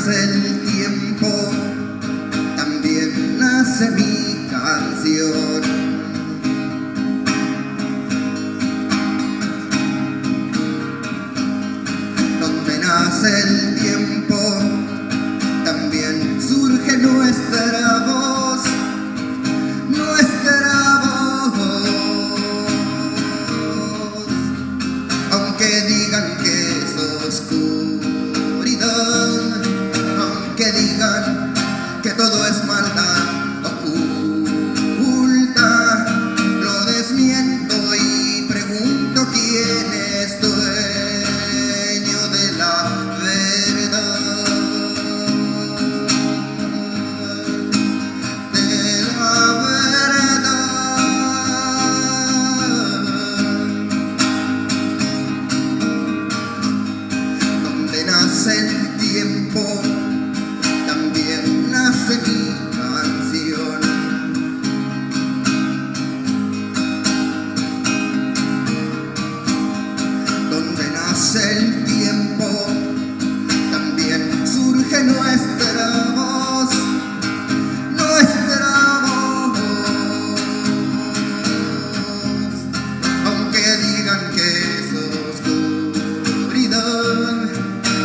nace el tiempo, también nace mi canción. Donde nace el tiempo, también surge nuestra voz, nuestra voz. Aunque digan que es oscuridad, aunque digan que todo es maldad oculta, lo desmiento y pregunto quién es dueño de la verdad. Nace el tiempo, también nace mi canción. Donde nace el tiempo, también surge nuestra voz, nuestra voz. Aunque digan que es oscuridad,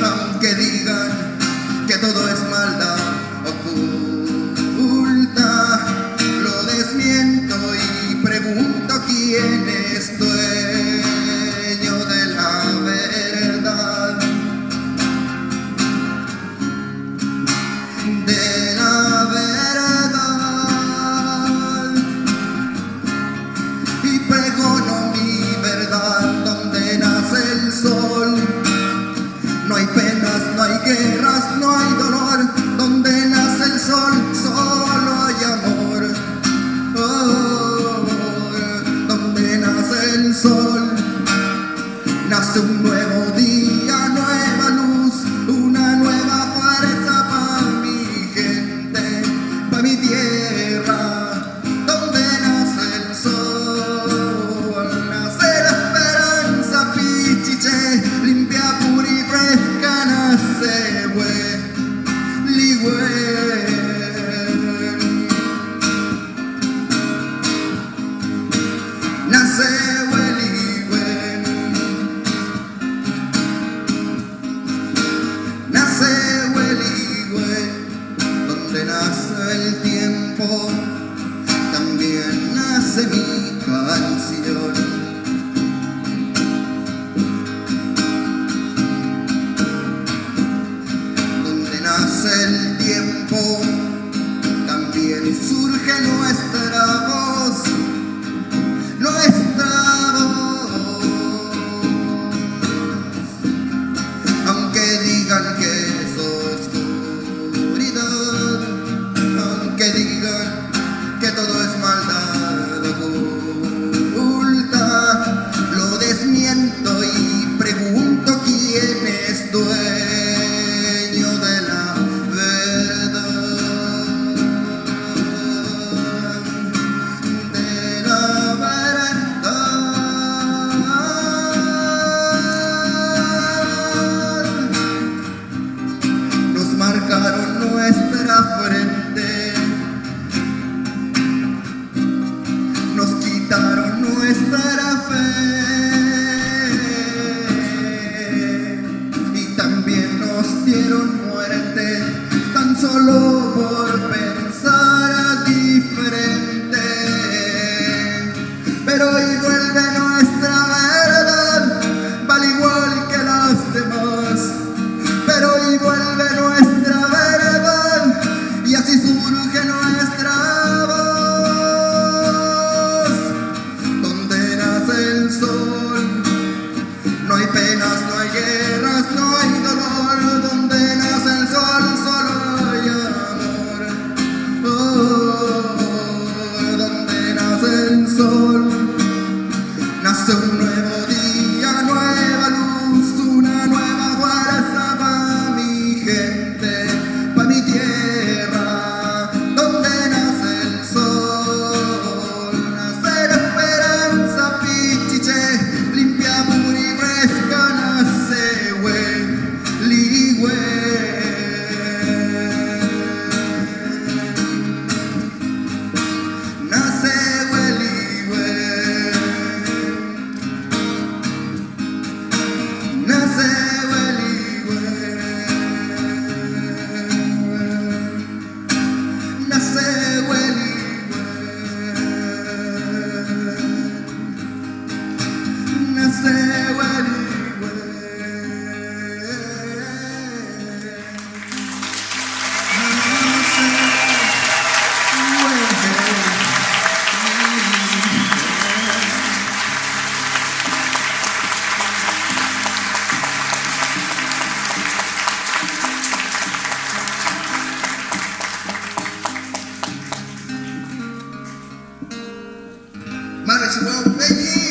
aunque digan que todo es maldad oculta, lo desmiento y pregunto quién es dueño de la verdad. De la verdad. Y pregono mi verdad. Donde nace el sol, no hay penas, no hay guerras, no hay dolor. Donde nace el sol, solo hay amor. Oh, donde nace el sol, nace un nuevo día, nueva luz, una nueva fuerza para mi gente, para mi tierra. Donde nace el sol, nace la esperanza, Pichiche, limpia, pura y fresca, nace Hueligüen, nace Hueligüen, nace Hueligüen. Donde nace el tiempo, también nace mi canción. Nace el tiempo, también surge nuestra voz, nuestra voz. Aunque digan que es oscuridad, aunque digan que todo es maldad oculta, lo desmiento y pregunto quién es dueño de la marcaron nuestra frente, nos quitaron nuestra fe y también nos dieron muerte, tan solo por pensar diferente. Pero hoy vuelve nuestra verdad, vale igual que las demás. Pero hoy vuelve nuestra verdad y así surge nuestra voz. Donde nace el sol, no hay penas, no hay guerras, no hay dolor. Donde nace el sol, solo hay amor. Oh, donde nace el sol, nace un nuevo día, nueva luz, una nueva fuerza para mi gente, para mi tierra. Donde nace el sol, nace la esperanza, Pichiche, limpia, pura y fresca, nace Hueligüen. much. Well, thank you.